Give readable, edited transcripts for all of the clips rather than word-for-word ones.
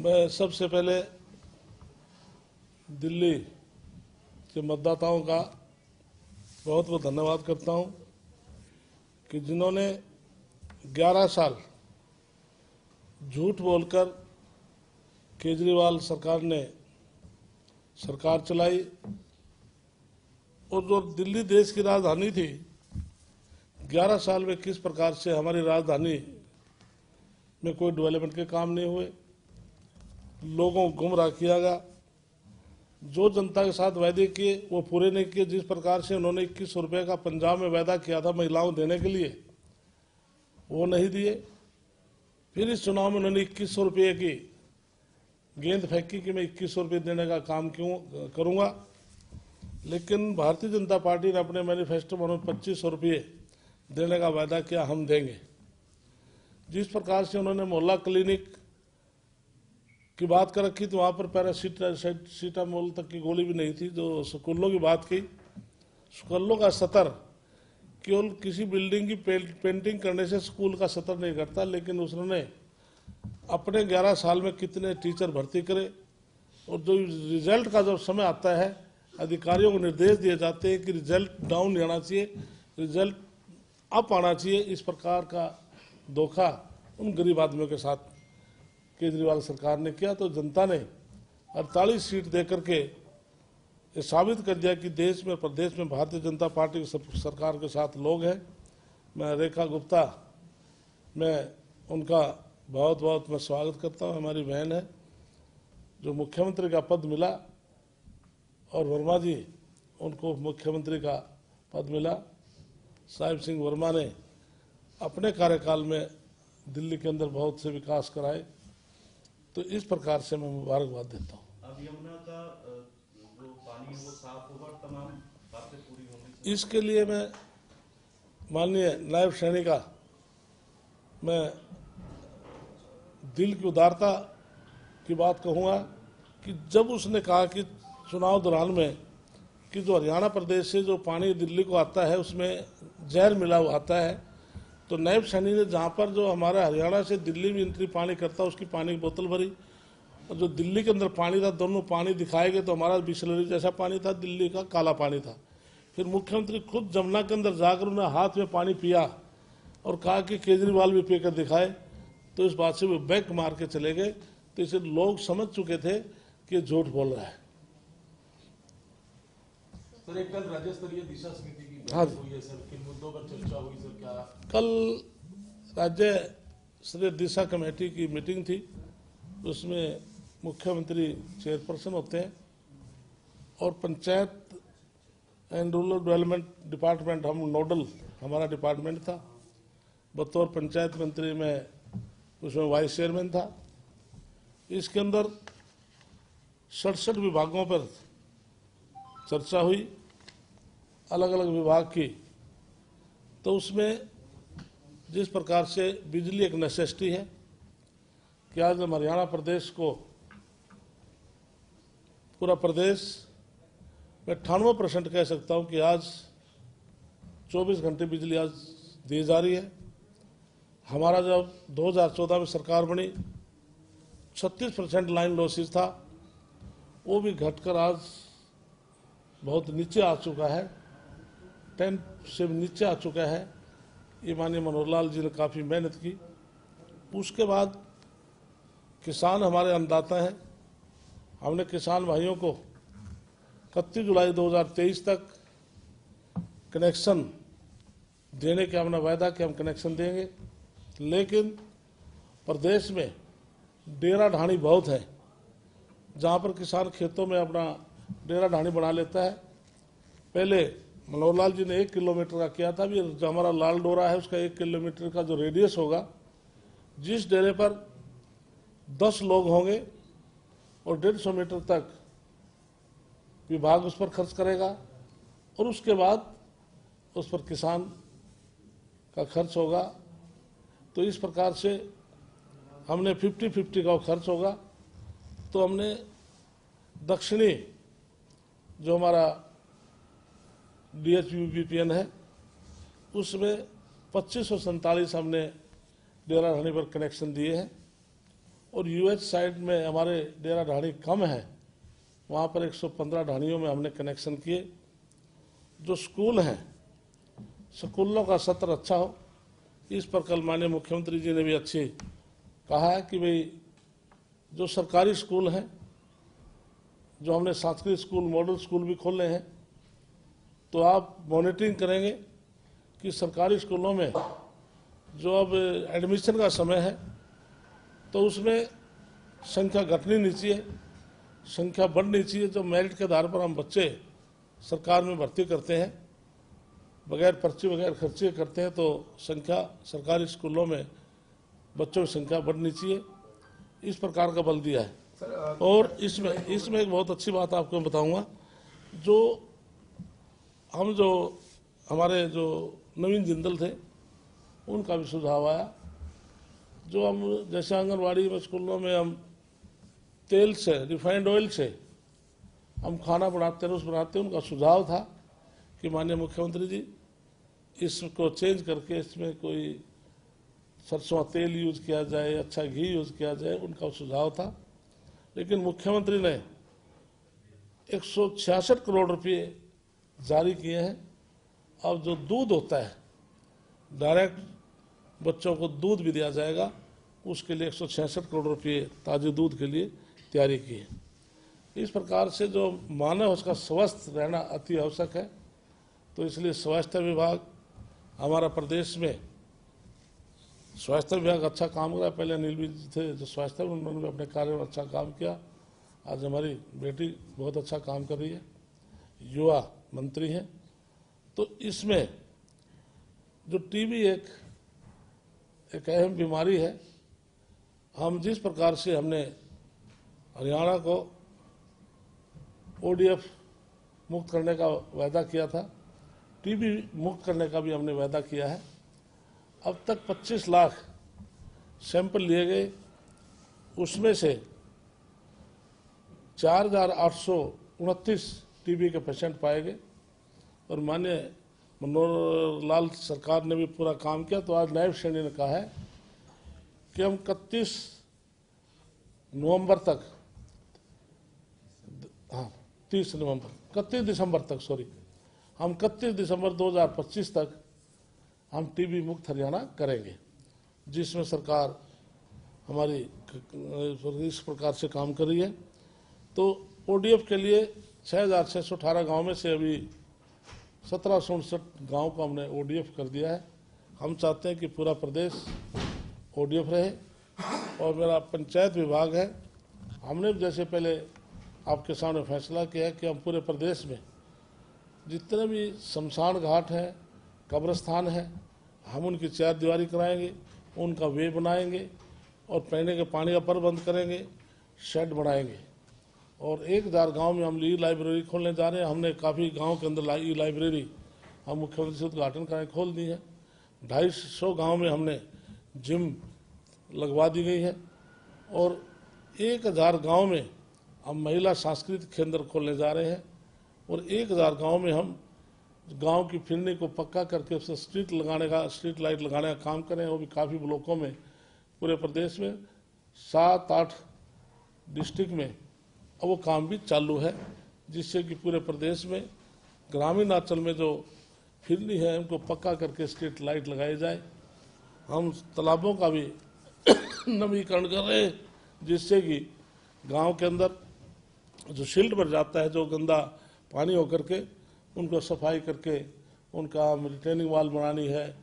मैं सबसे पहले दिल्ली के मतदाताओं का बहुत बहुत धन्यवाद करता हूं कि जिन्होंने 11 साल झूठ बोलकर केजरीवाल सरकार ने सरकार चलाई और जो दिल्ली देश की राजधानी थी, 11 साल में किस प्रकार से हमारी राजधानी में कोई डेवलपमेंट के काम नहीं हुए, लोगों को गुमराह किया गया, जो जनता के साथ वायदे किए वो पूरे नहीं किए। जिस प्रकार से उन्होंने 2100 रुपये का पंजाब में वायदा किया था महिलाओं देने के लिए, वो नहीं दिए। फिर इस चुनाव में उन्होंने 2100 रुपये की गेंद फेंकी कि मैं 2100 रुपये देने का काम क्यों करूंगा, लेकिन भारतीय जनता पार्टी ने अपने मैनिफेस्टो में 2500 रुपये देने का वायदा किया, हम देंगे। जिस प्रकार से उन्होंने मोहल्ला क्लिनिक की बात कर रखी, तो वहाँ पर पैरासीटामोल तक की गोली भी नहीं थी। जो स्कूलों की बात की, स्कूलों का सतर केवल किसी बिल्डिंग की पेंटिंग करने से स्कूल का सतर नहीं करता, लेकिन उसने अपने 11 साल में कितने टीचर भर्ती करे, और जो रिजल्ट का जब समय आता है, अधिकारियों को निर्देश दिए जाते हैं कि रिजल्ट डाउन नहीं आना चाहिए, रिजल्ट अप आना चाहिए। इस प्रकार का धोखा उन गरीब आदमियों के साथ केजरीवाल सरकार ने किया। तो जनता ने 48 सीट देकर के ये साबित कर दिया कि देश में प्रदेश में भारतीय जनता पार्टी की सरकार के साथ लोग हैं। मैं रेखा गुप्ता, मैं उनका बहुत बहुत मैं स्वागत करता हूं। हमारी बहन है, जो मुख्यमंत्री का पद मिला, और वर्मा जी उनको मुख्यमंत्री का पद मिला। साहिब सिंह वर्मा ने अपने कार्यकाल में दिल्ली के अंदर बहुत से विकास कराए। तो इस प्रकार से मैं मुबारकबाद देता हूँ। अब यमुना का जो पानी वो साफ होगा, तमाम बातें पूरी होंगी। इसके लिए मैं माननीय नायब सैनिक का मैं दिल की उदारता की बात कहूँगा कि जब उसने कहा कि चुनाव दौरान में कि जो हरियाणा प्रदेश से जो पानी दिल्ली को आता है उसमें जहर मिला हुआ आता है, तो नायब सैनी ने जहाँ पर जो हमारा हरियाणा से दिल्ली में एंट्री पानी करता उसकी पानी की बोतल भरी, और जो दिल्ली के अंदर पानी था, दोनों पानी दिखाए गए तो हमारा बिस्लरी जैसा पानी था, दिल्ली का काला पानी था। फिर मुख्यमंत्री खुद जमुना के अंदर जाकर उन्हें हाथ में पानी पिया और कहा कि केजरीवाल भी पीकर दिखाए। तो इस बात से वो बैक मार के चले गए। तो इसे लोग समझ चुके थे कि झूठ बोल रहा है। सर, एक कल राज्य स्तरीय दिशा समिति की हाँ बैठक हुई है सर, किन मुद्दों पर चर्चा हुई सर? क्या कल राज्य स्तरीय दिशा कमेटी की मीटिंग थी, उसमें मुख्यमंत्री चेयरपर्सन होते हैं और panchayat and rural development department, हम नोडल हमारा डिपार्टमेंट था। बतौर पंचायत मंत्री में उसमें वाइस चेयरमैन था। इसके अंदर 67 विभागों पर चर्चा हुई, अलग अलग विभाग की। तो उसमें जिस प्रकार से बिजली एक नेसेसिटी है कि आज हम हरियाणा प्रदेश को, पूरा प्रदेश मैं 98% कह सकता हूं कि आज 24 घंटे बिजली आज दी जा रही है। हमारा जब 2014 में सरकार बनी 36% लाइन लॉसेज था, वो भी घटकर आज बहुत नीचे आ चुका है, 10 से नीचे आ चुका है। ये माननीय मनोहर लाल जी ने काफ़ी मेहनत की। उसके बाद किसान हमारे अन्नदाता हैं। हमने किसान भाइयों को 31 जुलाई 2023 तक कनेक्शन देने का हमने वायदा कि हम कनेक्शन देंगे, लेकिन प्रदेश में डेरा ढाणी बहुत है, जहाँ पर किसान खेतों में अपना डेरा ढाणी बना लेता है। पहले मनोहर लाल जी ने 1 किलोमीटर का किया था, अभी जो हमारा लाल डोरा है उसका 1 किलोमीटर का जो रेडियस होगा, जिस डेरे पर 10 लोग होंगे और 150 मीटर तक विभाग उस पर खर्च करेगा, और उसके बाद उस पर किसान का खर्च होगा। तो इस प्रकार से हमने 50-50 का खर्च होगा। तो हमने दक्षिणी जो हमारा DHBPN है उसमें 2547 हमने डेरा ढाणी पर कनेक्शन दिए हैं, और यूएच साइड में हमारे डेरा ढाणी कम है, वहाँ पर 115 ढाणियों में हमने कनेक्शन किए। जो स्कूल हैं, स्कूलों का सत्र अच्छा हो, इस पर कल माननीय मुख्यमंत्री जी ने भी अच्छी कहा है कि भाई जो सरकारी स्कूल हैं, जो हमने सांस्कृतिक स्कूल, मॉडल स्कूल भी खोले हैं, तो आप मॉनिटरिंग करेंगे कि सरकारी स्कूलों में जो अब एडमिशन का समय है तो उसमें संख्या घटनी नहीं चाहिए, संख्या बढ़नी चाहिए। जो मेरिट के आधार पर हम बच्चे सरकार में भर्ती करते हैं, बगैर पर्ची बगैर खर्चे करते हैं, तो संख्या सरकारी स्कूलों में बच्चों की संख्या बढ़नी चाहिए, इस प्रकार का बल दिया है। और इसमें एक बहुत अच्छी बात आपको मैं बताऊंगा, जो हमारे जो नवीन जिंदल थे उनका भी सुझाव आया। जो हम जैसे आंगनवाड़ी में, स्कूलों में हम तेल से, रिफाइंड ऑयल से हम खाना बनाते हैं, बनाते हैं, उनका सुझाव था कि माननीय मुख्यमंत्री जी इसको चेंज करके इसमें कोई सरसों तेल यूज किया जाए, अच्छा घी यूज किया जाए, उनका सुझाव था। लेकिन मुख्यमंत्री ने 166 करोड़ रुपए जारी किए हैं। अब जो दूध होता है, डायरेक्ट बच्चों को दूध भी दिया जाएगा, उसके लिए 166 करोड़ रुपए ताजे दूध के लिए तैयारी की है। इस प्रकार से जो मानव है उसका स्वस्थ रहना अति आवश्यक है, तो इसलिए स्वास्थ्य विभाग हमारा प्रदेश में, स्वास्थ्य विभाग अच्छा काम कर रहा है। पहले अनिल भी थे जो स्वास्थ्य में, उन्होंने भी अपने कार्य में अच्छा काम किया। आज हमारी बेटी बहुत अच्छा काम कर रही है, युवा मंत्री हैं। तो इसमें जो टीबी एक अहम बीमारी है, हम जिस प्रकार से हमने हरियाणा को ओडीएफ मुक्त करने का वायदा किया था, टीबी मुक्त करने का भी हमने वायदा किया है। अब तक 25 लाख सैंपल लिए गए, उसमें से 4,829 टीबी के पेशेंट पाए गए। और माननीय मनोहर लाल सरकार ने भी पूरा काम किया। तो आज नायब सैनी ने कहा है कि हम 31 दिसंबर तक हम 31 दिसंबर 2025 तक हम टीबी मुक्त हरियाणा करेंगे, जिसमें सरकार हमारी इस प्रकार से काम कर रही है। तो ओडीएफ के लिए 6,618 गांव में से अभी 1759 गांव को हमने ओडीएफ कर दिया है। हम चाहते हैं कि पूरा प्रदेश ओडीएफ रहे। और मेरा पंचायत विभाग है, हमने जैसे पहले आपके सामने फैसला किया है कि हम पूरे प्रदेश में जितने भी शमशान घाट हैं, कब्रिस्तान है, हम उनकी चार दीवारी कराएंगे, उनका वे बनाएंगे और पीने के पानी का प्रबंध करेंगे, शेड बनाएंगे। और 1000 गांव में हम ई लाइब्रेरी खोलने जा रहे हैं। हमने काफ़ी गांव के अंदर ई लाइब्रेरी हम मुख्यमंत्री से उद्घाटन करें खोल दी है। 250 गांव में हमने जिम लगवा दी गई है। और 1000 गांव में हम महिला सांस्कृतिक केंद्र खोलने जा रहे हैं। और 1000 गांव में हम गांव की फिरनी को पक्का करके उससे स्ट्रीट लाइट लगाने का काम करें। वो भी काफ़ी ब्लॉकों में, पूरे प्रदेश में 7-8 डिस्ट्रिक्ट में वो काम भी चालू है, जिससे कि पूरे प्रदेश में ग्रामीण अंचल में जो फिरनी है उनको पक्का करके स्ट्रीट लाइट लगाई जाए। हम तालाबों का भी नवीकरण कर रहे हैं, जिससे कि गांव के अंदर जो सिल्ट भर जाता है, जो गंदा पानी होकर के, उनको सफाई करके उनका रिटेनिंग वाल बनानी है।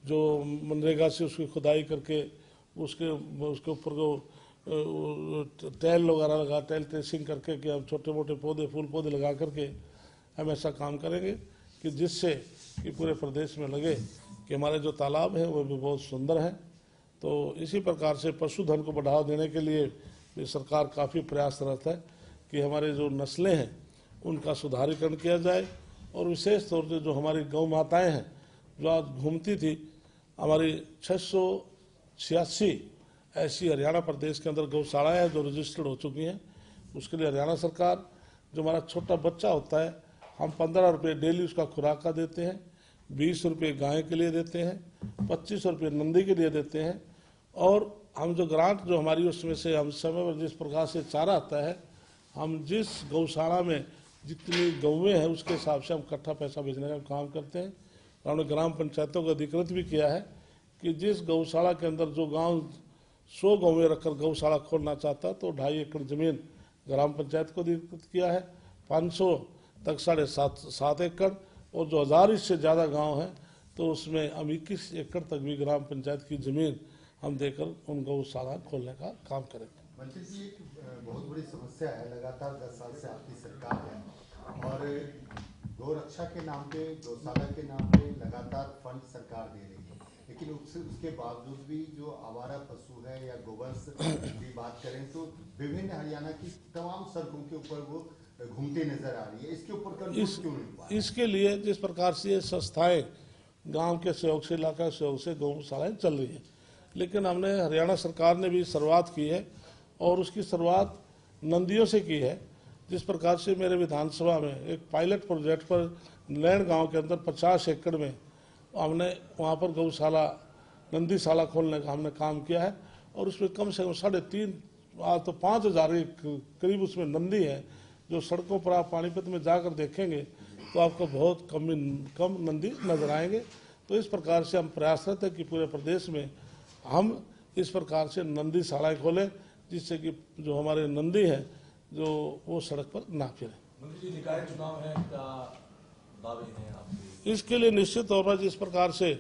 जो मनरेगा से उसकी खुदाई करके उसके ऊपर को टैल वगैरह लगा, टैल ट्रेसिंग करके कि हम छोटे मोटे पौधे, फूल पौधे लगा करके हम ऐसा काम करेंगे कि जिससे कि पूरे प्रदेश में लगे कि हमारे जो तालाब हैं वो भी बहुत सुंदर हैं। तो इसी प्रकार से पशुधन को बढ़ावा देने के लिए भी सरकार काफ़ी प्रयासरत है कि हमारे जो नस्लें हैं उनका सुधारीकरण किया जाए। और विशेष तौर से जो हमारी गौ माताएँ हैं जो आज घूमती थी, हमारी 686 ऐसी हरियाणा प्रदेश के अंदर गौशालाएँ हैं जो रजिस्टर्ड हो चुकी हैं। उसके लिए हरियाणा सरकार, जो हमारा छोटा बच्चा होता है, हम 15 रुपये डेली उसका खुराक का देते हैं, 20 रुपये गाय के लिए देते हैं, 25 रुपये नंदी के लिए देते हैं। और हम जो ग्रांट जो हमारी उसमें से हम समय पर जिस प्रकार से चारा आता है, हम जिस गौशाला में जितनी गौवें हैं उसके हिसाब से हम इकट्ठा पैसा भेजने का काम करते हैं। और हमने ग्राम पंचायतों को अधिकृत भी किया है कि जिस गौशाला के अंदर जो गांव 100 गौवें रखकर गौशाला खोलना चाहता है तो 2.5 एकड़ जमीन ग्राम पंचायत को अधिकृत किया है। 500 तक 7.5 एकड़, और जो 1000 इससे ज़्यादा गांव हैं तो उसमें हम 21 एकड़ तक भी ग्राम पंचायत की जमीन हम देकर उन गौशाला खोलने का काम करेंगे। मंत्री जी, एक बहुत बड़ी समस्या है, लगातार 10 साल से आपकी सरकार है और गौरक्षा के नाम पे, गौशाला के नाम पे लगातार फंड सरकार दे रही है, लेकिन उसके बावजूद भी जो आवारा पशु है या गोवंश की बात करें तो विभिन्न हरियाणा की तमाम सड़कों के ऊपर वो घूमते नजर आ रही है। इसके ऊपर कंट्रोल क्यों नहीं हुआ? इसके लिए जिस प्रकार से ये संस्थाएं गांव के सहयोग से, इलाका सहयोग से गौशालाएं चल रही है, लेकिन हमने हरियाणा सरकार ने भी शुरुआत की है और उसकी शुरुआत नंदियों से की है। जिस प्रकार से मेरे विधानसभा में एक पायलट प्रोजेक्ट पर नैन गांव के अंदर 50 एकड़ में हमने वहां पर गौशाला नंदीशाला खोलने का हमने काम किया है और उसमें कम से कम 3.5 आज तो 5,000 के करीब उसमें नंदी है। जो सड़कों पर आप पानीपत में जाकर देखेंगे तो आपको बहुत कम नंदी नजर आएंगे। तो इस प्रकार से हम प्रयासरत है कि पूरे प्रदेश में हम इस प्रकार से नंदीशालाएं खोलें जिससे कि जो हमारे नंदी हैं जो वो सड़क पर ना फिरे। मंत्री जी, निकाय चुनाव है, क्या दावे हैं आपके? इसके लिए निश्चित तौर पर जिस प्रकार से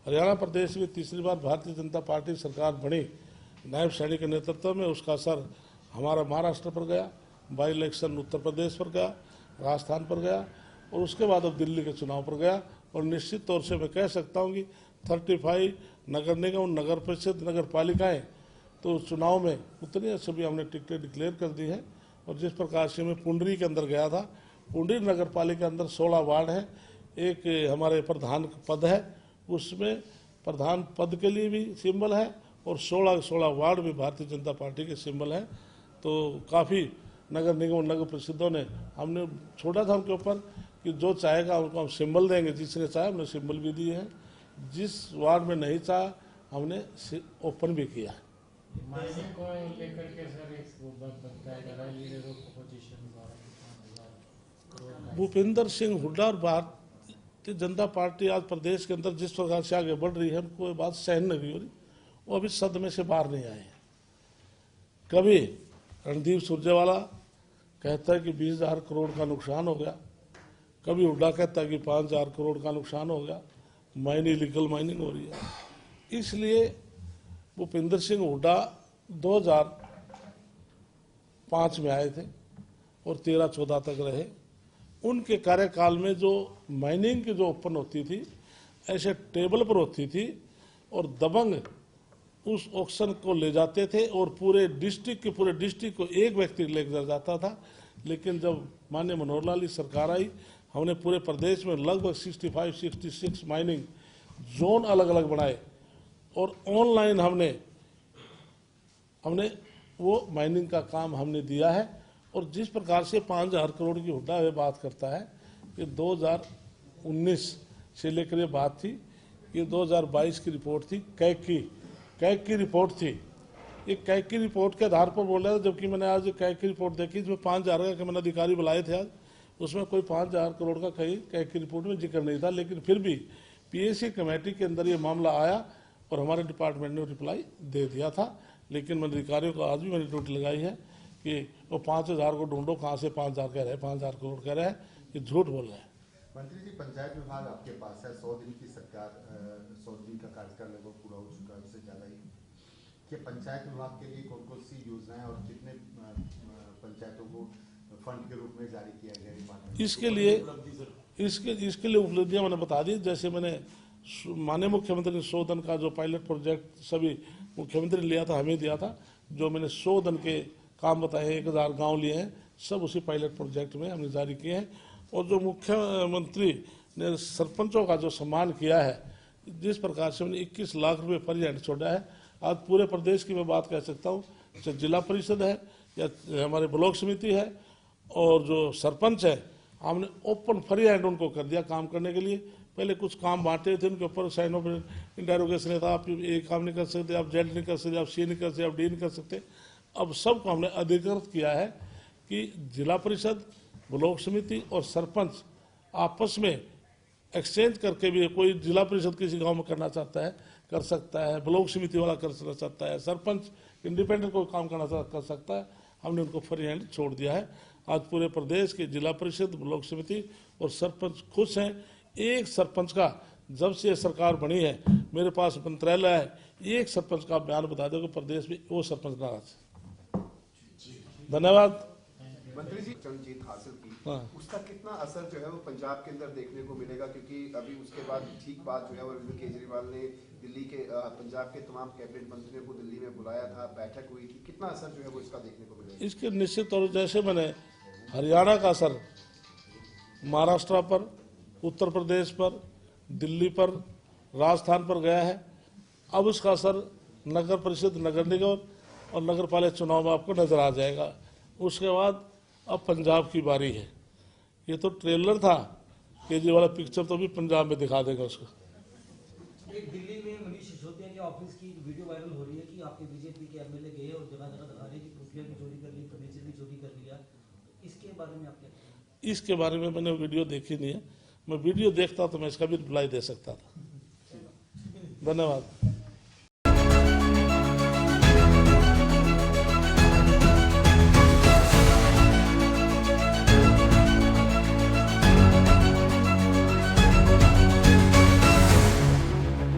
हरियाणा प्रदेश में तीसरी बार भारतीय जनता पार्टी सरकार बनी नायब सैनी के नेतृत्व में, उसका असर हमारा महाराष्ट्र पर गया, बाई इलेक्शन उत्तर प्रदेश पर गया, राजस्थान पर गया और उसके बाद अब दिल्ली के चुनाव पर गया। और निश्चित तौर से मैं कह सकता हूँ कि 35 नगर निगम, नगर परिषद, नगर पालिकाएँ तो चुनाव में उतनी सभी हमने टिकटें डिक्लेयर कर दी है। और जिस प्रकार से मैं पुंडरी के अंदर गया था, पुंडरी नगर पालिका के अंदर 16 वार्ड है, एक हमारे प्रधान पद है, उसमें प्रधान पद के लिए भी सिंबल है और 16 वार्ड में भारतीय जनता पार्टी के सिंबल है। तो काफ़ी नगर निगम, नगर परिषदों ने हमने छोड़ा था उनके ऊपर कि जो चाहेगा उनको हम सिंबल देंगे, जिसने चाहे हमने सिंबल भी दिए हैं, जिस वार्ड में नहीं चाहा हमने ओपन भी किया है। भूपेंद्र सिंह हुड्डा और भारतीय जनता पार्टी आज प्रदेश के अंदर जिस प्रकार से आगे बढ़ रही है, हमको ये बात सहन नहीं हो रही। वो अभी सदमे से बाहर नहीं आए हैं। कभी रणदीप सुरजेवाला कहता है कि 20,000 करोड़ का नुकसान हो गया, कभी हुड्डा कहता है कि 5,000 करोड़ का नुकसान हो गया, इलीगल माइनिंग हो रही है। इसलिए भूपेंद्र सिंह हुड्डा 2005 में आए थे और 13-14 तक रहे। उनके कार्यकाल में जो माइनिंग की जो ओपन होती थी ऐसे टेबल पर होती थी और दबंग उस ऑक्शन को ले जाते थे और पूरे डिस्ट्रिक्ट को एक व्यक्ति लेकर जाता था। लेकिन जब माननीय मनोहर लाल की सरकार आई, हमने पूरे प्रदेश में लगभग 65-66 माइनिंग जोन अलग अलग बनाए और ऑनलाइन हमने वो माइनिंग का काम हमने दिया है। और जिस प्रकार से 5,000 करोड़ की हुड्डा वे बात करता है कि 2019 से लेकर ये बात थी, ये 2022 की रिपोर्ट थी, कैग की रिपोर्ट थी। ये कैग की रिपोर्ट के आधार पर बोल रहा था, जबकि मैंने आज कैग की रिपोर्ट देखी जिसमें 5,000 का मैंने अधिकारी बुलाए थे आज, उसमें कोई 5,000 करोड़ का कहीं कैग की रिपोर्ट में जिक्र नहीं था। लेकिन फिर भी पीएसी कमेटी के अंदर ये मामला आया और हमारे डिपार्टमेंट ने रिप्लाई दे दिया था। लेकिन मैंने अधिकारियों को आज भी मैंने ड्यूटी लगाई है कि वो 5,000 को ढूंढो, कहाँ से 5,000 कह रहे हैं, 5,000 करोड़ कह रहे हैं, ये झूठ बोल रहे हैं। मंत्री जी, पंचायत विभाग आपके पास है, 100 दिन की सरकार, 100 दिन का कार्यकाल लगभग पूरा हो चुका है, उससे ज़्यादा ही। कि पंचायत विभाग के लिए कौन कौन सी योजनाएं और कितने पंचायतों को फंड के रूप में जारी किया गया डिपार्टमेंट? इसके लिए उपलब्धियां मैंने बता दी। जैसे मैंने माननीय मुख्यमंत्री ने 100 दिन का जो पायलट प्रोजेक्ट सभी मुख्यमंत्री ने लिया था, हमें दिया था, जो मैंने 100 दिन के काम बताए हैं, 1,000 गाँव लिए हैं, सब उसी पायलट प्रोजेक्ट में हमने जारी किए हैं। और जो मुख्यमंत्री ने सरपंचों का जो सम्मान किया है, जिस प्रकार से उन्हें 21 लाख रुपए पर हैंड छोड़ा है, आज पूरे प्रदेश की मैं बात कह सकता हूँ, चाहे जिला परिषद है या हमारे ब्लॉक समिति है और जो सरपंच है, हमने ओपन फ्री हैंड उनको कर दिया काम करने के लिए। पहले कुछ काम बांटे थे, उनके ऊपर साइन ऑफ इंटेरोगेशन था, आप ये काम नहीं कर सकते, आप जेड नहीं कर सकते, आप सी नहीं कर सकते, आप डी नहीं कर सकते। अब सबको हमने अधिकृत किया है कि जिला परिषद, ब्लॉक समिति और सरपंच आपस में एक्सचेंज करके भी, कोई जिला परिषद किसी गांव में करना चाहता है कर सकता है, ब्लॉक समिति वाला करना चाहता है, सरपंच इंडिपेंडेंट कोई काम करना कर सकता है। हमने उनको फ्री हैंड छोड़ दिया है। आज पूरे प्रदेश के जिला परिषद, ब्लॉक समिति और सरपंच खुश हैं। एक सरपंच का, जब से ये सरकार बनी है, मेरे पास मंत्रालय है, एक सरपंच का बयान बता दो कि प्रदेश में वो सरपंच नाराज है। धन्यवाद। मंत्री जी जीत हासिल की, हाँ। उसका कितना असर जो है वो पंजाब के अंदर देखने को मिलेगा? क्योंकि अभी उसके बाद ठीक बात जो है वो अरविंद केजरीवाल ने दिल्ली के पंजाब के तमाम कैबिनेट मंत्रियों को दिल्ली में बुलाया था, बैठक हुई थी, कितना असर जो है वो इसका देखने को मिलेगा? इसके निश्चित तौर, जैसे मैंने हरियाणा का असर महाराष्ट्र पर, उत्तर प्रदेश पर, दिल्ली पर, राजस्थान पर गया है, अब उसका असर नगर परिषद, नगर निगम और नगर पालिका चुनाव में आपको नजर आ जाएगा। उसके बाद अब पंजाब की बारी है। ये तो ट्रेलर था, केजरीवाल वाला पिक्चर तो भी पंजाब में दिखा देगा उसको। एक दिल्ली में मनीष सिसोदिया के ऑफिस की वीडियो वायरल हो रही है कि आपके बीजेपी के एमएलए गए और जगह जगह दिखा रहे कि खुफिया भी चोरी कर ली, फर्नीचर भी चोरी कर लिया। इसके बारे में आप क्या कहेंगे? इसके बारे में मैंने वीडियो देखी नहीं है, मैं वीडियो देखता तो मैं इसका भी रिप्लाई दे सकता था। धन्यवाद।